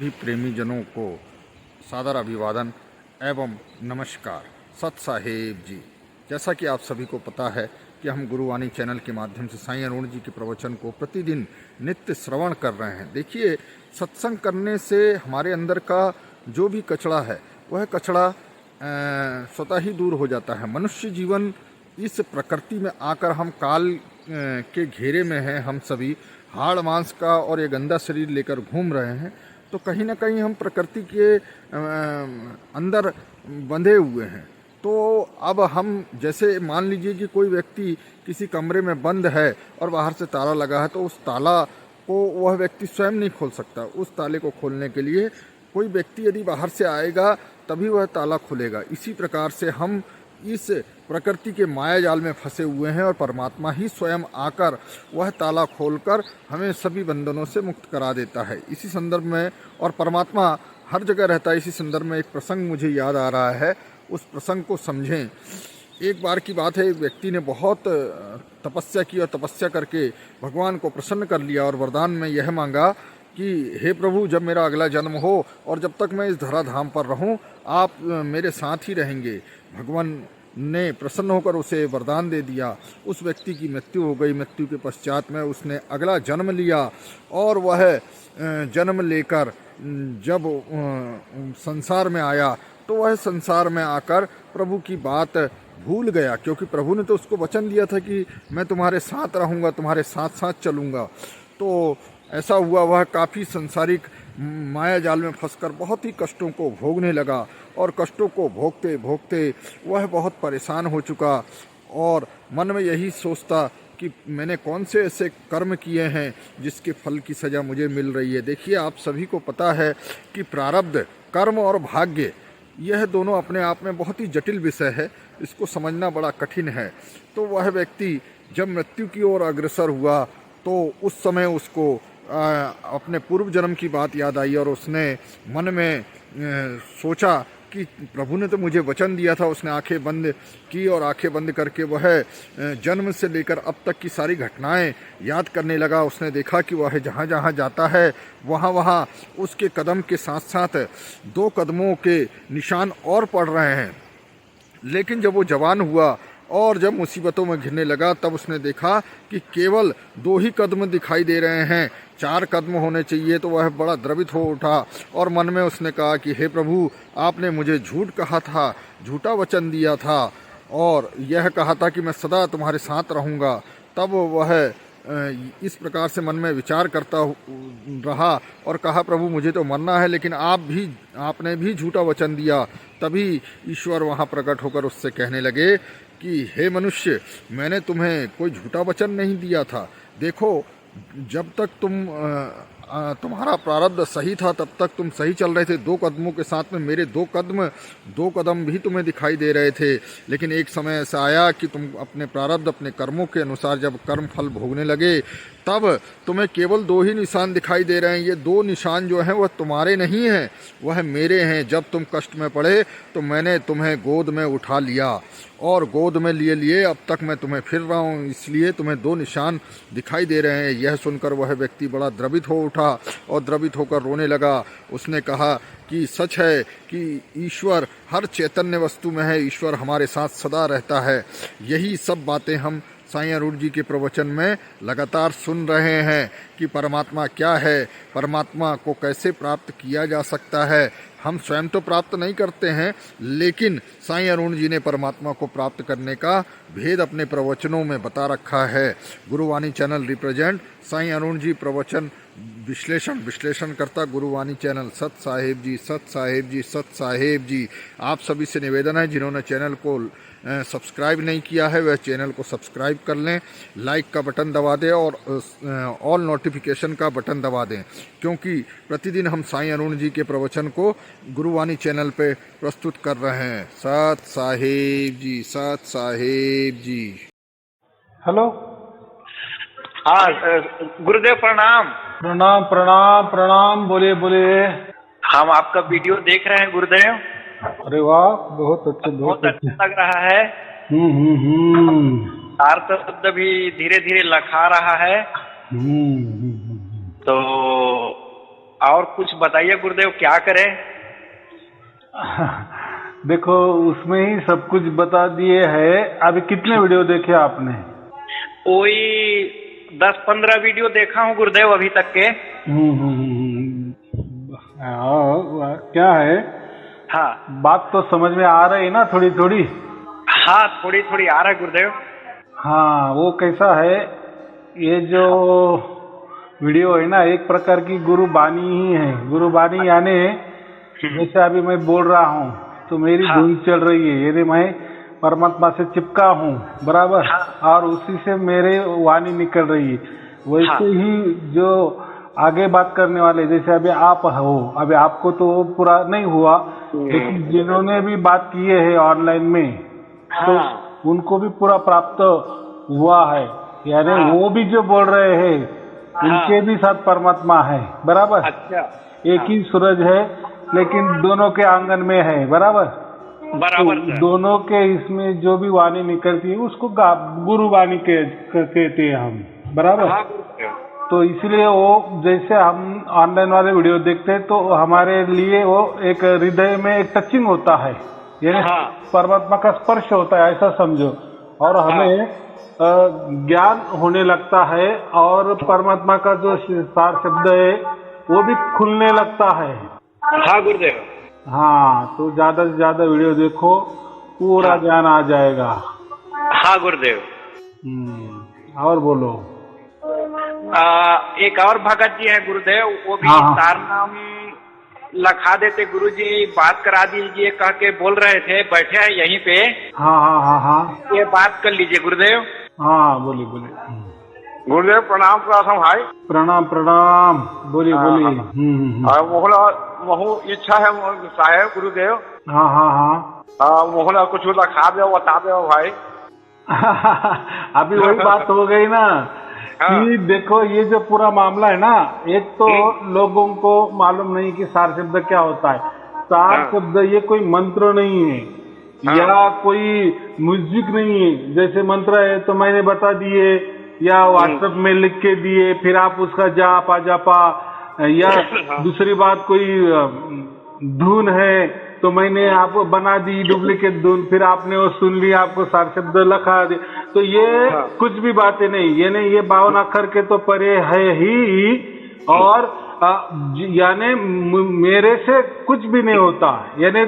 भी प्रेमी जनों को सादर अभिवादन एवं नमस्कार। सत साहेब जी, जैसा कि आप सभी को पता है कि हम गुरुवाणी चैनल के माध्यम से साईं अरुण जी के प्रवचन को प्रतिदिन नित्य श्रवण कर रहे हैं। देखिए, सत्संग करने से हमारे अंदर का जो भी कचरा है वह कचरा स्वतः ही दूर हो जाता है। मनुष्य जीवन इस प्रकृति में आकर हम काल के घेरे में हैं, हम सभी हाड़ मांस का और ये गंदा शरीर लेकर घूम रहे हैं, तो कहीं ना कहीं हम प्रकृति के अंदर बंधे हुए हैं। तो अब हम जैसे मान लीजिए कि कोई व्यक्ति किसी कमरे में बंद है और बाहर से ताला लगा है, तो उस ताला को वह व्यक्ति स्वयं नहीं खोल सकता। उस ताले को खोलने के लिए कोई व्यक्ति यदि बाहर से आएगा तभी वह ताला खुलेगा। इसी प्रकार से हम इस प्रकृति के माया जाल में फंसे हुए हैं और परमात्मा ही स्वयं आकर वह ताला खोलकर हमें सभी बंधनों से मुक्त करा देता है। इसी संदर्भ में, और परमात्मा हर जगह रहता है, इसी संदर्भ में एक प्रसंग मुझे याद आ रहा है, उस प्रसंग को समझें। एक बार की बात है, एक व्यक्ति ने बहुत तपस्या की और तपस्या करके भगवान को प्रसन्न कर लिया और वरदान में यह मांगा कि हे प्रभु, जब मेरा अगला जन्म हो और जब तक मैं इस धराधाम पर रहूं, आप मेरे साथ ही रहेंगे। भगवान ने प्रसन्न होकर उसे वरदान दे दिया। उस व्यक्ति की मृत्यु हो गई। मृत्यु के पश्चात में उसने अगला जन्म लिया और वह जन्म लेकर जब संसार में आया तो वह संसार में आकर प्रभु की बात भूल गया, क्योंकि प्रभु ने तो उसको वचन दिया था कि मैं तुम्हारे साथ रहूँगा, तुम्हारे साथ साथ चलूँगा। तो ऐसा हुआ, वह काफ़ी संसारिक माया जाल में फंसकर बहुत ही कष्टों को भोगने लगा और कष्टों को भोगते भोगते वह बहुत परेशान हो चुका और मन में यही सोचता कि मैंने कौन से ऐसे कर्म किए हैं जिसके फल की सज़ा मुझे मिल रही है। देखिए, आप सभी को पता है कि प्रारब्ध, कर्म और भाग्य, यह दोनों अपने आप में बहुत ही जटिल विषय है, इसको समझना बड़ा कठिन है। तो वह व्यक्ति जब मृत्यु की ओर अग्रसर हुआ तो उस समय उसको अपने पूर्व जन्म की बात याद आई और उसने मन में सोचा कि प्रभु ने तो मुझे वचन दिया था। उसने आंखें बंद की और आंखें बंद करके वह जन्म से लेकर अब तक की सारी घटनाएं याद करने लगा। उसने देखा कि वह जहाँ जहाँ जाता है वहाँ वहाँ उसके कदम के साथ साथ 2 कदमों के निशान और पड़ रहे हैं। लेकिन जब वो जवान हुआ और जब मुसीबतों में घिरने लगा तब उसने देखा कि केवल 2 ही कदम दिखाई दे रहे हैं, 4 कदम होने चाहिए। तो वह बड़ा द्रवित हो उठा और मन में उसने कहा कि हे प्रभु, आपने मुझे झूठ कहा था, झूठा वचन दिया था और यह कहा था कि मैं सदा तुम्हारे साथ रहूँगा। तब वह इस प्रकार से मन में विचार करता रहा और कहा, प्रभु मुझे तो मरना है, लेकिन आपने भी झूठा वचन दिया। तभी ईश्वर वहाँ प्रकट होकर उससे कहने लगे कि हे मनुष्य, मैंने तुम्हें कोई झूठा वचन नहीं दिया था। देखो, जब तक तुम्हारा प्रारब्ध सही था तब तक तुम सही चल रहे थे। 2 कदमों के साथ में मेरे 2 कदम भी तुम्हें दिखाई दे रहे थे। लेकिन एक समय ऐसा आया कि तुम अपने प्रारब्ध, अपने कर्मों के अनुसार जब कर्म फल भोगने लगे तब तुम्हें केवल 2 ही निशान दिखाई दे रहे हैं। ये 2 निशान जो हैं वह तुम्हारे नहीं हैं, वह मेरे हैं। जब तुम कष्ट में पड़े तो मैंने तुम्हें गोद में उठा लिया और गोद में लिए अब तक मैं तुम्हें फिर रहा हूँ, इसलिए तुम्हें 2 निशान दिखाई दे रहे हैं। यह सुनकर वह व्यक्ति बड़ा द्रवित हो उठा और द्रवित होकर रोने लगा। उसने कहा कि सच है कि ईश्वर हर चैतन्य वस्तु में है, ईश्वर हमारे साथ सदा रहता है। यही सब बातें हम साईं अरुण जी के प्रवचन में लगातार सुन रहे हैं कि परमात्मा क्या है, परमात्मा को कैसे प्राप्त किया जा सकता है। हम स्वयं तो प्राप्त नहीं करते हैं, लेकिन साईं अरुण जी ने परमात्मा को प्राप्त करने का भेद अपने प्रवचनों में बता रखा है। गुरुवाणी चैनल रिप्रेजेंट साईं अरुण जी प्रवचन विश्लेषण करता गुरुवाणी चैनल। सत साहेब जी, सत साहेब जी, सत साहेब जी। आप सभी से निवेदन है, जिन्होंने चैनल को सब्सक्राइब नहीं किया है वह चैनल को सब्सक्राइब कर लें, लाइक का बटन दबा दें और ऑल नोटिफिकेशन का बटन दबा दें, क्योंकि प्रतिदिन हम साईं अरुण जी के प्रवचन को गुरुवाणी चैनल पे प्रस्तुत कर रहे हैं। सत साहेब जी, सत साहेब जी। हेलो। हाँ गुरुदेव प्रणाम। प्रणाम प्रणाम प्रणाम, बोलिए बोलिए। हम आपका वीडियो देख रहे हैं गुरुदेव। अरे वाह, बहुत अच्छे, बहुत अच्छा लग रहा है। हम्म। अर्थ शब्द भी धीरे धीरे लखा रहा है। हम्म। तो और कुछ बताइए गुरुदेव, क्या करें? देखो, उसमें ही सब कुछ बता दिए है। अभी कितने वीडियो देखे आपने? वही 10-15 वीडियो देखा हूँ गुरुदेव अभी तक के। क्या है, हाँ बात तो समझ में आ रही है ना थोड़ी थोड़ी? हाँ, थोड़ी थोड़ी आ रहा है गुरुदेव। हाँ, वो कैसा है, ये जो वीडियो है ना, एक प्रकार की गुरु बानी ही है। गुरु बानी यानी जैसे अभी मैं बोल रहा हूँ तो मेरी हाँ। धुन चल रही है, यदि मैं परमात्मा से चिपका हूँ, बराबर, हाँ। और उसी से मेरे वाणी निकल रही है। वैसे हाँ। ही जो आगे बात करने वाले, जैसे अभी आप हो, अभी आपको तो वो पूरा नहीं हुआ, लेकिन जिन्होंने भी बात किए है ऑनलाइन में, तो हाँ। उनको भी पूरा प्राप्त हुआ है। यानी हाँ। वो भी जो बोल रहे हैं उनके भी साथ परमात्मा है, बराबर। अच्छा। एक ही सूरज है, लेकिन दोनों के आंगन में है, बराबर। बराबर तो सर। दोनों के इसमें जो भी वाणी निकलती है उसको गुरु वाणी कहते हैं हम, बराबर। हाँ गुरुदेव। तो इसलिए वो जैसे हम ऑनलाइन वाले वीडियो देखते हैं तो हमारे लिए वो एक हृदय में एक टचिंग होता है, यानी हाँ। परमात्मा का स्पर्श होता है, ऐसा समझो। और हमें ज्ञान होने लगता है, और परमात्मा का जो सार शब्द है वो भी खुलने लगता है। हाँ गुरुदेव। हाँ, तो ज्यादा से ज्यादा वीडियो देखो, पूरा हाँ। ज्ञान आ जाएगा। हाँ गुरुदेव। और बोलो। एक और भगत जी है गुरुदेव, वो भी हाँ। सार नाम लखा देते। गुरु जी बात करा दीजिए कह के बोल रहे थे, बैठे हैं यहीं पे। हाँ हाँ हाँ हाँ ये बात कर लीजिए गुरुदेव। हाँ, बोलिए बोलिए। गुरुदेव प्रणाम करता हूँ भाई। प्रणाम प्रणाम, बोलिए बोलिए। मोहला महू इच्छा है साहेब गुरुदेव। हाँ हाँ हाँ मोहला कुछ लखा दो, बता दो भाई। अभी वही बात हो गई ना कि देखो, ये जो पूरा मामला है ना, एक तो लोगों को मालूम नहीं कि सार शब्द क्या होता है। सार शब्द ये कोई मंत्र नहीं है, या कोई म्यूजिक नहीं है। जैसे मंत्र है तो मैंने बता दिए, या व्हाट्सएप में लिख के दिए, फिर आप उसका जापा जापा, या दूसरी बात कोई धुन है तो मैंने आपको बना दी डुप्लीकेट धुन, फिर आपने वो सुन लिया, आपको सार शब्द लखा दे। तो ये कुछ भी बातें नहीं, ये नहीं, ये 52 अक्षर के तो परे है ही। और यानी मेरे से कुछ भी नहीं होता, यानी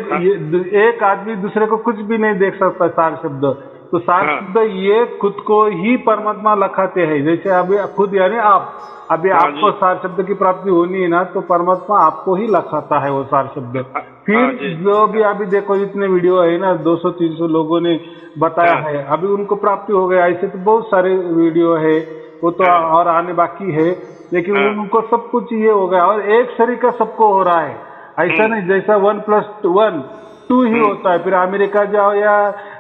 एक आदमी दूसरे को कुछ भी नहीं देख सकता सार शब्द। तो सार शब्द ये खुद को ही परमात्मा लखाते हैं। जैसे अभी खुद यानी आप, अभी आपको सार शब्द की प्राप्ति होनी है ना, तो परमात्मा आपको ही लखाता है वो सार शब्द। फिर जो भी अभी देखो इतने वीडियो है ना, 200-300 लोगों ने बताया है, अभी उनको प्राप्ति हो गया। ऐसे तो बहुत सारे वीडियो है, वो तो और आने बाकी है, लेकिन उनको सब कुछ ये हो गया। और एक शरीर का सबको हो रहा है, ऐसा नहीं जैसा 1+1 2 ही होता है। फिर अमेरिका जाओ या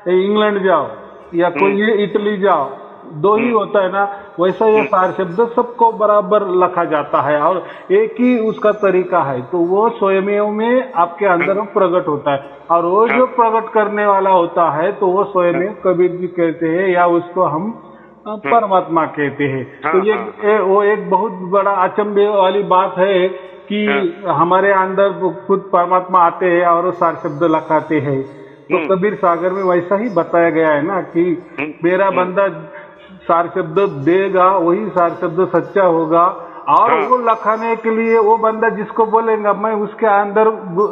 इंग्लैंड जाओ या कोई इटली जाओ, 2 ही होता है ना। वैसा ये सार शब्द सबको बराबर लिखा जाता है, और एक ही उसका तरीका है। तो वो स्वयं में आपके अंदर प्रकट होता है, और वो जो प्रकट करने वाला होता है तो वो स्वयं कबीर जी कहते हैं, या उसको हम परमात्मा कहते हैं। तो ये वो एक बहुत बड़ा अचंभे वाली बात है कि हमारे अंदर खुद परमात्मा आते हैं और सार शब्द लखाते हैं। तो कबीर सागर में वैसा ही बताया गया है ना कि मेरा बंदा सार शब्द देगा, वही सार शब्द सच्चा होगा। और वो लखाने के लिए वो बंदा जिसको बोलेगा, मैं उसके अंदर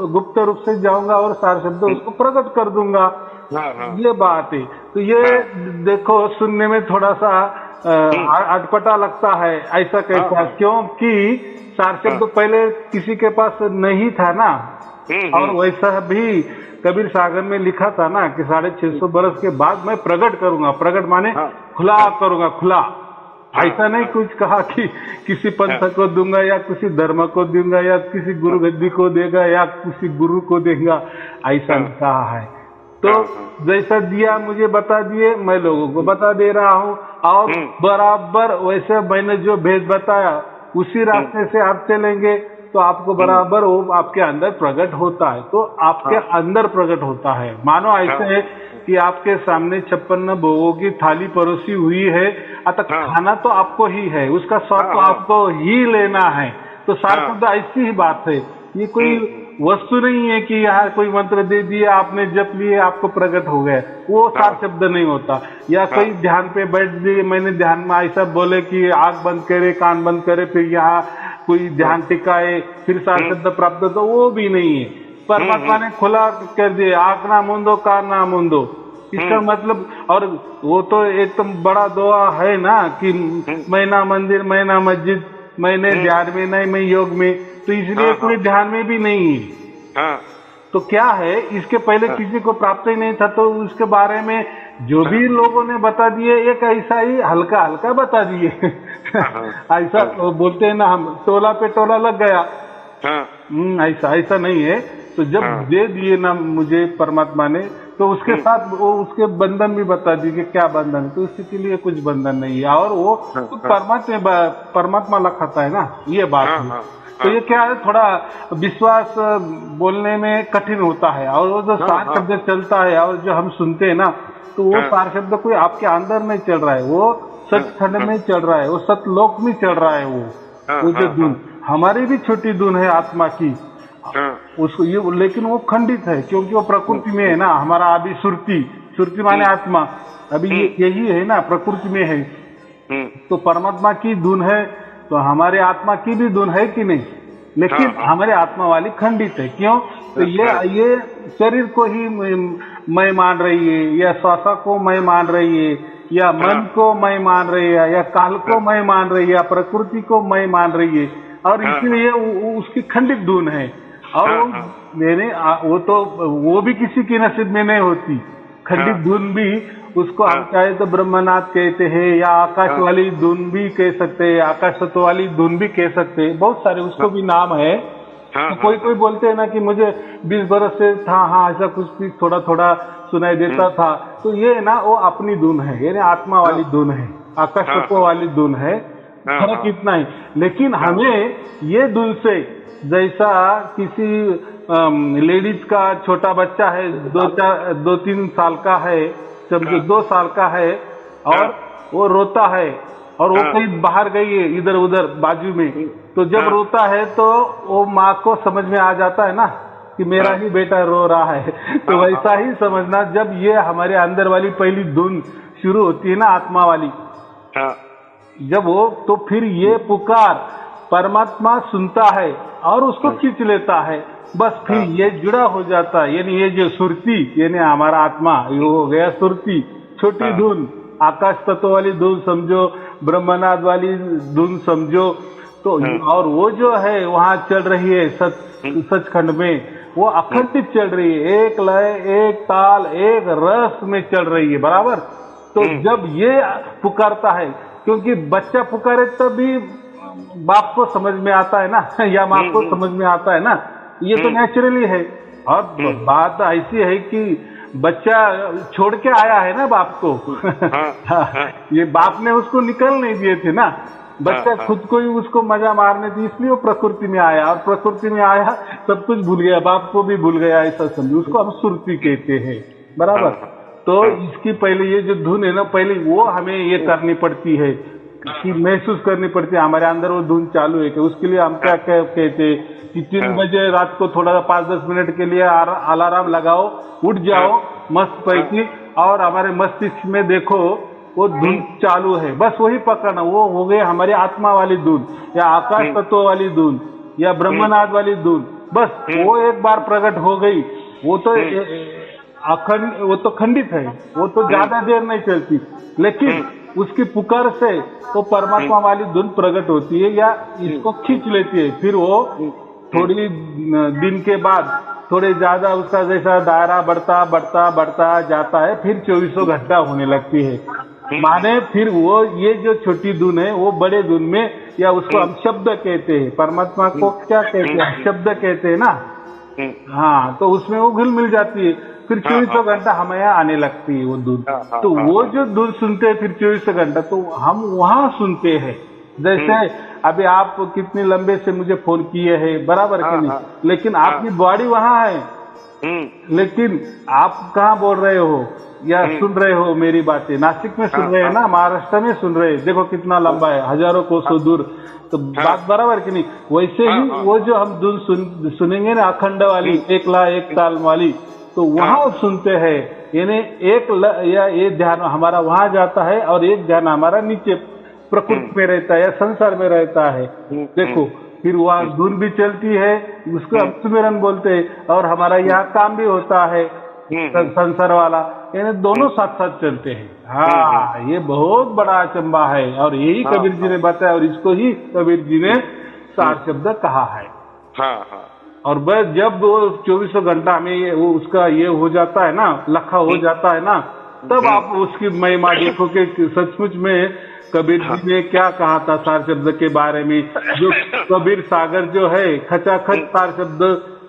गुप्त रूप से जाऊंगा और सार शब्द उसको प्रकट कर दूंगा। ये बात है। तो ये देखो, सुनने में थोड़ा सा अटपटा लगता है, ऐसा कैसा? क्योंकि सार शब्द पहले किसी के पास नहीं था ना, और वैसा भी कबीर सागर में लिखा था ना कि 650 बरस के बाद मैं प्रकट करूंगा। प्रकट माने खुला करूंगा, खुला। ऐसा नहीं कुछ कहा कि किसी पंथ को दूंगा, या किसी धर्म को दूंगा, या किसी गुरु गद्दी को देगा, या किसी गुरु को देगा, ऐसा कहा है। तो जैसा दिया मुझे बता दिए, मैं लोगों को बता दे रहा हूँ, और बराबर वैसे मैंने जो भेद बताया उसी रास्ते से आप चलेंगे तो आपको बराबर वो आपके अंदर प्रकट होता है। तो आपके अंदर प्रकट होता है। मानो ऐसे है कि आपके सामने 56 भोगों की थाली परोसी हुई है, अतः खाना तो आपको ही है, उसका स्वाद तो आपको ही लेना है। तो सार शब्द ऐसी ही बात है, ये कोई वस्तु नहीं है कि यहाँ कोई मंत्र दे दिए आपने जप लिए आपको प्रकट हो गए, वो सार शब्द नहीं होता। या कोई ध्यान पे बैठ दिए, मैंने ध्यान में ऐसा बोले कि आंख बंद करे कान बंद करे फिर यहाँ कोई ध्यान टिकाए फिर सार शब्द प्राप्त होता, वो भी नहीं है। परमात्मा ने खुला कर दिए, आंख ना मूंदो कान ना मूंदो, इसका मतलब। और वो तो एकदम बड़ा दुआ है ना कि मैं ना मंदिर मैं ना मस्जिद, मैंने ध्यान में नहीं मैं योग में, तो इसलिए कोई ध्यान में भी नहीं है। तो क्या है, इसके पहले किसी को प्राप्त ही नहीं था, तो उसके बारे में जो भी लोगों ने बता दिए एक ऐसा ही हल्का हल्का बता दिए। ऐसा बोलते हैं ना हम, टोला पे टोला लग गया। ऐसा ऐसा नहीं है। तो जब दे दिए ना मुझे परमात्मा ने, तो उसके साथ वो उसके बंधन भी बता दिए कि क्या बंधन है, तो उसके लिए कुछ बंधन नहीं है। और वो परमात्मा लखाता है ना, ये बात है। तो ये क्या है, थोड़ा विश्वास बोलने में कठिन होता है। और वो जो सार शब्द चलता है और जो हम सुनते हैं ना, तो वो सार शब्द कोई आपके अंदर नहीं चल रहा है, वो सचखंड में चल रहा है, वो सतलोक में चल रहा है। वो जो धुन हमारी भी छोटी धुन है आत्मा की, उसको ये, लेकिन वो खंडित है क्योंकि वो प्रकृति में है ना। हमारा अभी सुरती माने आत्मा, अभी यही है ना, प्रकृति में है। तो परमात्मा की धुन है, तो हमारे आत्मा की भी धुन है कि नहीं, लेकिन हमारे आत्मा वाली खंडित है। क्यों? तो ये शरीर को ही मैं मान रही है, या श्वासा को मैं मान रही है, या मन को मैं मान रही है, या काल को मैं मान रही है, या प्रकृति को मैं मान रही है, और इसलिए उसकी खंडित धुन है। और वो भी किसी के नसीब में नहीं होती खंडित धुन भी। उसको हम चाहे तो ब्रह्मनाथ कहते हैं, या आकाश वाली धुन भी कह सकते हैं, आकाश तत्व वाली धुन भी कह सकते हैं, बहुत सारे उसको भी नाम है। तो कोई बोलते हैं ना कि मुझे 20 बरस से था, हाँ ऐसा कुछ भी थोड़ा थोड़ा सुनाई देता था, तो ये ना वो अपनी धुन है, यानी आत्मा वाली धुन है, आकाश तत्व वाली धुन है। फर्क इतना ही। लेकिन हमें ये धुन से, जैसा किसी लेडीज का छोटा बच्चा है, 2-3 साल का है, समझो 2 साल का है, और वो रोता है, और वो कहीं बाहर गई है इधर उधर बाजू में, तो जब रोता है तो वो माँ को समझ में आ जाता है ना कि मेरा ही बेटा रो रहा है। तो वैसा ही समझना, जब ये हमारे अंदर वाली पहली धुन शुरू होती है ना, आत्मा वाली, जब वो, तो फिर ये पुकार परमात्मा सुनता है और उसको खींच लेता है, बस फिर ये जुड़ा हो जाता है। यानी ये जो सुरती, यानी हमारा आत्मा, ये हो गया सुरती, छोटी धुन, आकाश तत्व वाली धुन समझो, ब्रह्मनाद वाली धुन समझो। तो और वो जो है वहाँ चल रही है सचखंड में, वो अखंडित चल रही है, एक लय एक ताल एक रस में चल रही है, बराबर। तो जब ये पुकारता है, क्योंकि बच्चा पुकारे तभी बाप को समझ में आता है ना, या माँ को समझ में आता है ना, ये तो नेचुरली है। और बात ऐसी है कि बच्चा छोड़ के आया है ना बाप को। ये बाप ने उसको निकल नहीं दिए थे ना, बच्चा खुद को ही उसको मजा मारने थी, इसलिए वो प्रकृति में आया, और प्रकृति में आया सब कुछ भूल गया, बाप को भी भूल गया, ऐसा समझो। उसको हम सुरती कहते हैं, बराबर। तो इसकी पहले ये जो धुन है ना, पहले वो हमें ये करनी पड़ती है कि महसूस करनी पड़ती है हमारे अंदर वो धुन चालू है। कि उसके लिए हम क्या कहते हैं कि 3 बजे रात को थोड़ा 5-10 मिनट के लिए अलार्म लगाओ, उठ जाओ मस्त पैकी, और हमारे मस्तिष्क में देखो वो धुन चालू है, बस वही पकड़ना। वो हो गए हमारी आत्मा वाली धुन, या आकाश तत्व वाली धुन, या ब्रह्मनाद वाली धुन, बस वो एक बार प्रकट हो गई, वो तो वो तो खंडित है, वो तो ज्यादा देर नहीं चलती, लेकिन उसकी पुकार से वो परमात्मा वाली धुन प्रकट होती है, या इसको खींच लेती है। फिर वो थोड़ी दिन के बाद थोड़े ज्यादा उसका जैसा दायरा बढ़ता बढ़ता बढ़ता जाता है, फिर 24 घंटा होने लगती है। माने फिर वो ये जो छोटी धुन है वो बड़े धुन में, या उसको हम शब्द कहते हैं, परमात्मा को क्या कहते हैं, शब्द कहते हैं ना। हाँ, तो उसमें वो घुल मिल जाती है, फिर 24 घंटा हमें यहाँ आने लगती है वो धुन। तो वो जो धुन सुनते हैं फिर 24 घंटा, तो हम वहाँ सुनते हैं। जैसे अभी आप कितने लंबे से मुझे फोन किए हैं, बराबर कि नहीं, लेकिन आपकी बॉडी वहाँ है, लेकिन आप कहाँ बोल रहे हो या सुन रहे हो मेरी बातें? नासिक में सुन रहे हैं ना, महाराष्ट्र में सुन रहे हैं, देखो कितना लंबा है, हजारों कोसों दूर। तो बात बराबर कि नहीं? वैसे ही वो जो हम धुन सुनेंगे ना अखंड वाली, एक ला एक ताल वाली, तो वहां सुनते हैं, यानी या ये ध्यान हमारा वहां जाता है और एक ध्यान हमारा नीचे प्रकृति में रहता है या संसार में रहता है। देखो फिर वहाँ धुन भी चलती है, उसको हम सुमिरन बोलते हैं, और हमारा यहाँ काम भी होता है संसार वाला, यानी दोनों साथ साथ चलते हैं। हाँ, ये बहुत बड़ा अचंबा है और यही कबीर जी ने बताया, और इसको ही कबीर जी ने सार शब्द कहा है। और बस जब वो 24 घंटा में वो उसका ये हो जाता है ना, लखा हो जाता है ना, तब आप उसकी महिमा देखो कि सचमुच में कबीर जी ने क्या कहा था सार शब्द के बारे में। जो कबीर सागर जो है खचाखच सार शब्द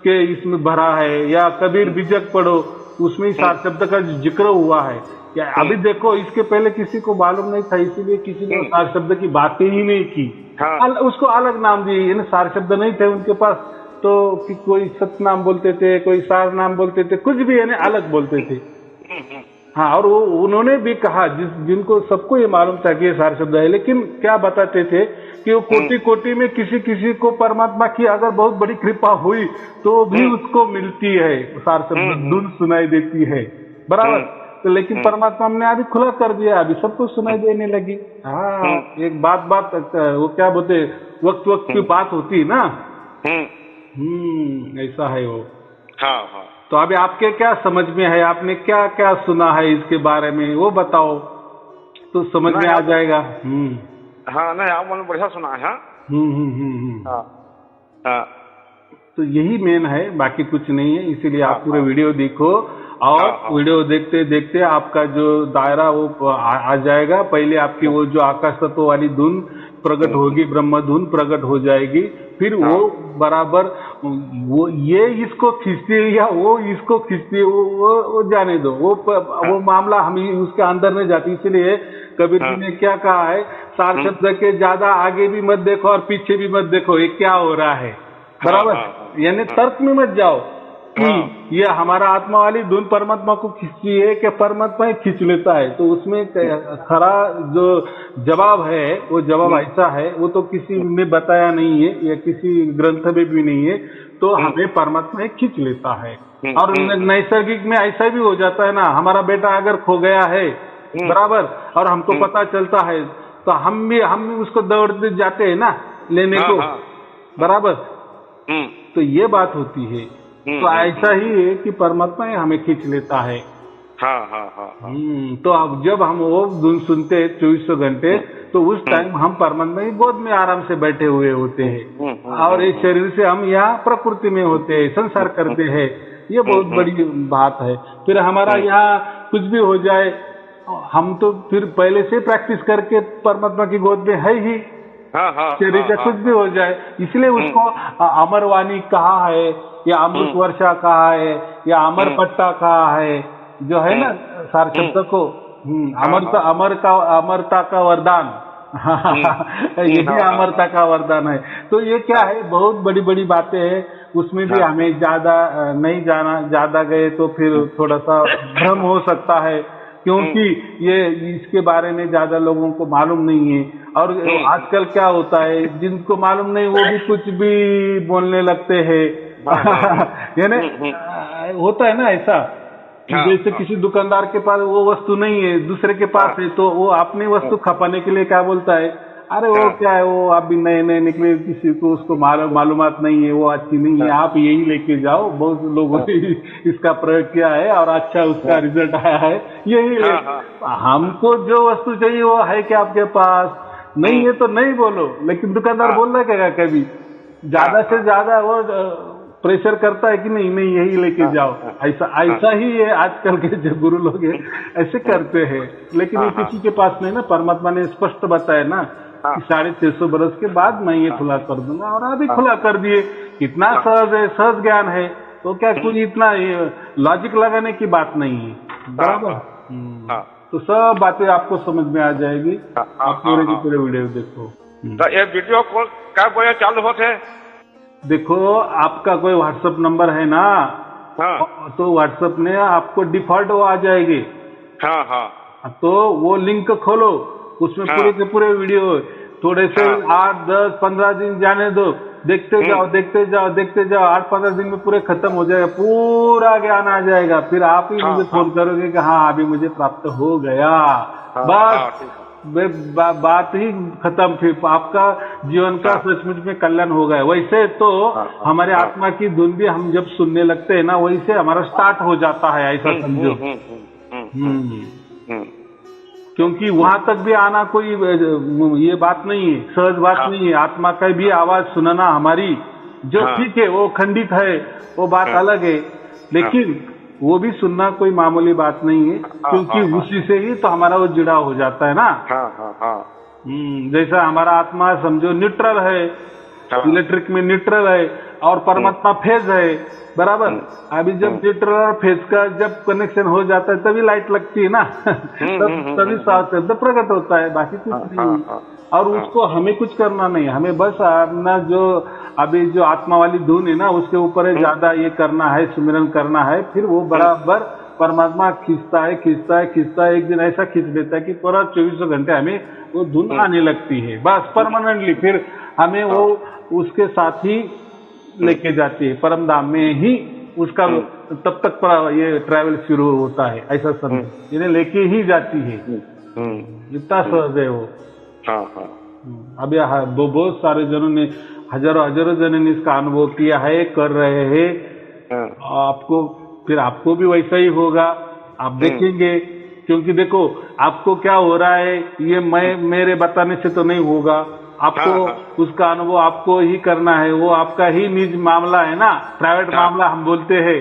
के इसमें भरा है, या कबीर बीजक पढ़ो उसमें सार शब्द का जिक्र हुआ है। या अभी देखो, इसके पहले किसी को मालूम नहीं था, इसीलिए किसी ने सार शब्द की बातें ही नहीं की, उसको अलग नाम दिए। सार शब्द नहीं थे उनके पास, तो कि कोई सत नाम बोलते थे, कोई सार नाम बोलते थे, कुछ भी यानी अलग बोलते थे। हाँ, और वो उन्होंने भी कहा, जिनको सबको ये मालूम था कि ये सार शब्द है, लेकिन क्या बताते थे कि वो कोटि कोटि में किसी किसी को परमात्मा की अगर बहुत बड़ी कृपा हुई तो भी उसको मिलती है सार शब्द, धुन सुनाई देती है, बराबर। तो लेकिन परमात्मा ने अभी खुला कर दिया, अभी सबको सुनाई देने लगी। हाँ, एक बात वो क्या बोलते, वक्त वक्त की बात होती है ना। ऐसा है वो। हाँ। तो अभी आपके क्या समझ में है, आपने क्या क्या सुना है इसके बारे में, वो बताओ तो समझ में आ जाएगा। हाँ, नहीं आपने बढ़िया सुना है। तो यही मेन है, बाकी कुछ नहीं है। इसीलिए आप पूरे वीडियो देखो, और वीडियो देखते देखते आपका जो दायरा वो आ जाएगा। पहले आपकी वो जो आकाश तत्व वाली धुन प्रकट होगी, ब्रह्म धुन प्रकट हो जाएगी, फिर वो बराबर वो ये इसको खींचती है या वो इसको खींचती है, वो जाने दो, वो मामला हम उसके अंदर नहीं जाती। इसलिए कबीर जी ने क्या कहा है, सार शब्द के ज्यादा आगे भी मत देखो और पीछे भी मत देखो, ये क्या हो रहा है, बराबर। यानी तर्क में मत जाओ कि ये हमारा आत्मा वाली धुन परमात्मा को खींचती है कि परमात्मा ही खींच लेता है। तो उसमें खरा जो जवाब है, वो जवाब ऐसा है, वो तो किसी ने बताया नहीं है या किसी ग्रंथ में भी नहीं है, तो हमें परमात्मा ही खींच लेता है। और नैसर्गिक में ऐसा भी हो जाता है ना, हमारा बेटा अगर खो गया है, बराबर, और हमको पता चलता है, तो हम भी उसको दौड़ते जाते हैं ना लेने को, बराबर। तो ये बात होती है। तो ऐसा ही है कि परमात्मा ही हमें खींच लेता है। तो अब जब हम वो धुन सुनते हैं 24 घंटे, तो उस टाइम हम परमात्मा की गोद में आराम से बैठे हुए होते हैं, और इस शरीर से हम यहाँ प्रकृति में होते हैं, संसार करते हैं। ये बहुत बड़ी बात है। फिर हमारा यहाँ कुछ भी हो जाए, हम तो फिर पहले से प्रैक्टिस करके परमात्मा की गोद में है ही, शरीर का कुछ भी हो जाए। इसलिए उसको अमरवाणी कहा है, या अमृत वर्षा कहा है, या अमर पट्टा कहा है, जो है ना सार शब्द को, अमरता का वरदान। यही अमरता का वरदान है। तो ये क्या है, बहुत बड़ी बड़ी बातें हैं, उसमें भी हमें ज्यादा नहीं जाना, ज्यादा गए तो फिर थोड़ा सा भ्रम हो सकता है, क्योंकि ये इसके बारे में ज्यादा लोगों को मालूम नहीं है। और आजकल क्या होता है, जिनको मालूम नहीं वो भी कुछ भी बोलने लगते हैं। यानी होता है ना ऐसा, जैसे किसी दुकानदार के पास वो वस्तु नहीं है, दूसरे के पास है, तो वो अपनी वस्तु खपाने के लिए क्या बोलता है, अरे वो क्या है, वो अभी नए नए निकले, किसी को उसको मालूमात नहीं है, वो अच्छी नहीं है, आप यही लेके जाओ, बहुत लोगों ने इसका प्रयोग किया है और अच्छा उसका रिजल्ट आया है, यही ले। हमको जो वस्तु चाहिए वो है कि आपके पास नहीं है तो नहीं बोलो, लेकिन दुकानदार बोल रहा है कभी ज्यादा से ज्यादा वो प्रेशर करता है कि नहीं यही लेके जाओ। ऐसा ही है, आजकल के जो गुरु लोग हैं ऐसे करते हैं। लेकिन ये किसी के पास नहीं ना, परमात्मा ने स्पष्ट बताया ना कि 650 बरस के बाद मैं ये खुला कर दूंगा, और अभी खुला कर दिए। कितना सहज है, सहज ज्ञान है, तो क्या कुछ इतना लॉजिक लगाने की बात नहीं है, बराबर। तो सब बातें आपको समझ में आ जाएगी, आप पूरे की पूरे वीडियो देखो। तो ये वीडियो कॉल क्या बजे चालू होते? देखो, आपका कोई व्हाट्सएप नंबर है ना, हाँ तो व्हाट्सएप में आपको डिफॉल्ट वो आ जाएगी। हाँ हाँ तो वो लिंक खोलो, उसमें हाँ। पूरे के पूरे वीडियो, थोड़े से हाँ। 8, 10, 15 दिन जाने दो, देखते जाओ देखते जाओ देखते जाओ, 8-15 दिन में पूरे खत्म हो जाएगा, पूरा ज्ञान आ जाएगा। फिर आप ही हाँ, मुझे फोन करोगे कि हाँ अभी मुझे प्राप्त हो गया, हाँ, बस ठीक है। बात ही खत्म, फिर आपका जीवन का हाँ। सचमुच में कल्याण हो गया। वैसे तो हाँ, हमारे हाँ। आत्मा की धुन भी हम जब सुनने लगते हैं ना, वैसे हमारा स्टार्ट हो जाता है, ऐसा समझो। हम्म। क्योंकि वहां तक भी आना कोई ये बात नहीं है, सहज बात हाँ। नहीं है। आत्मा का भी आवाज सुनना हमारी, जो हाँ। ठीक है वो खंडित है, वो बात हाँ। अलग है, लेकिन वो भी सुनना कोई मामूली बात नहीं है, क्योंकि हाँ। उसी से ही तो हमारा वो जुड़ा हो जाता है ना। हाँ हाँ हाँ जैसा हमारा आत्मा समझो न्यूट्रल है, हाँ। इलेक्ट्रिक में न्यूट्रल है, और परमात्मा फेज है, बराबर। अभी जब न्यूट्रल और फेज का जब कनेक्शन हो जाता है तभी लाइट लगती है ना, तभी शब्द प्रकट होता है, बाकी कुछ नहीं। और उसको हमें कुछ करना नहीं है, हमें बस अपना जो अभी जो आत्मा वाली धुन है ना, उसके ऊपर ज्यादा ये करना है, सुमिरन करना है, फिर वो बराबर परमात्मा खींचता है खींचता है खींचता है। एक दिन ऐसा खींच देता है कि पूरा 24 घंटे हमें वो धुन आने लगती है, बस परमानेंटली। फिर हमें वो उसके साथ ही लेके जाती है परम धाम में ही, उसका तब तक ये ट्रैवल शुरू होता है, ऐसा समझ, इन्हें लेके ही जाती है। इतना सहज है वो। हाँ हाँ अभी बहुत सारे जनों ने, हजारों जनों ने इसका अनुभव किया है, कर रहे हैं। आपको फिर आपको भी वैसा ही होगा, आप देखेंगे। क्योंकि देखो आपको क्या हो रहा है, ये मेरे बताने से तो नहीं होगा, आपको उसका अनुभव आपको ही करना है, वो आपका ही निज मामला है ना, प्राइवेट मामला हम बोलते हैं।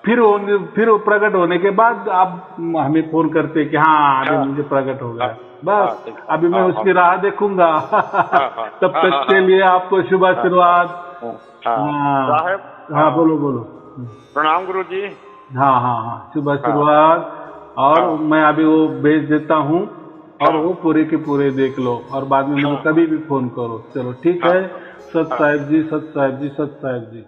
फिर वो प्रकट होने के बाद आप हमें फोन करते कि हाँ अभी मुझे प्रकट हो गया, बस अभी मैं उसकी राह देखूंगा। तब तक के लिए आपको शुभ आशीर्वाद। साहब हाँ बोलो बोलो। प्रणाम गुरु जी। हाँ शुभ आशीर्वाद। और मैं अभी वो भेज देता हूँ, और वो पूरे के पूरे देख लो, और बाद में मुझे कभी भी फोन करो। चलो ठीक है। सत साहिब जी, सत साहिब जी, सत साहिब जी।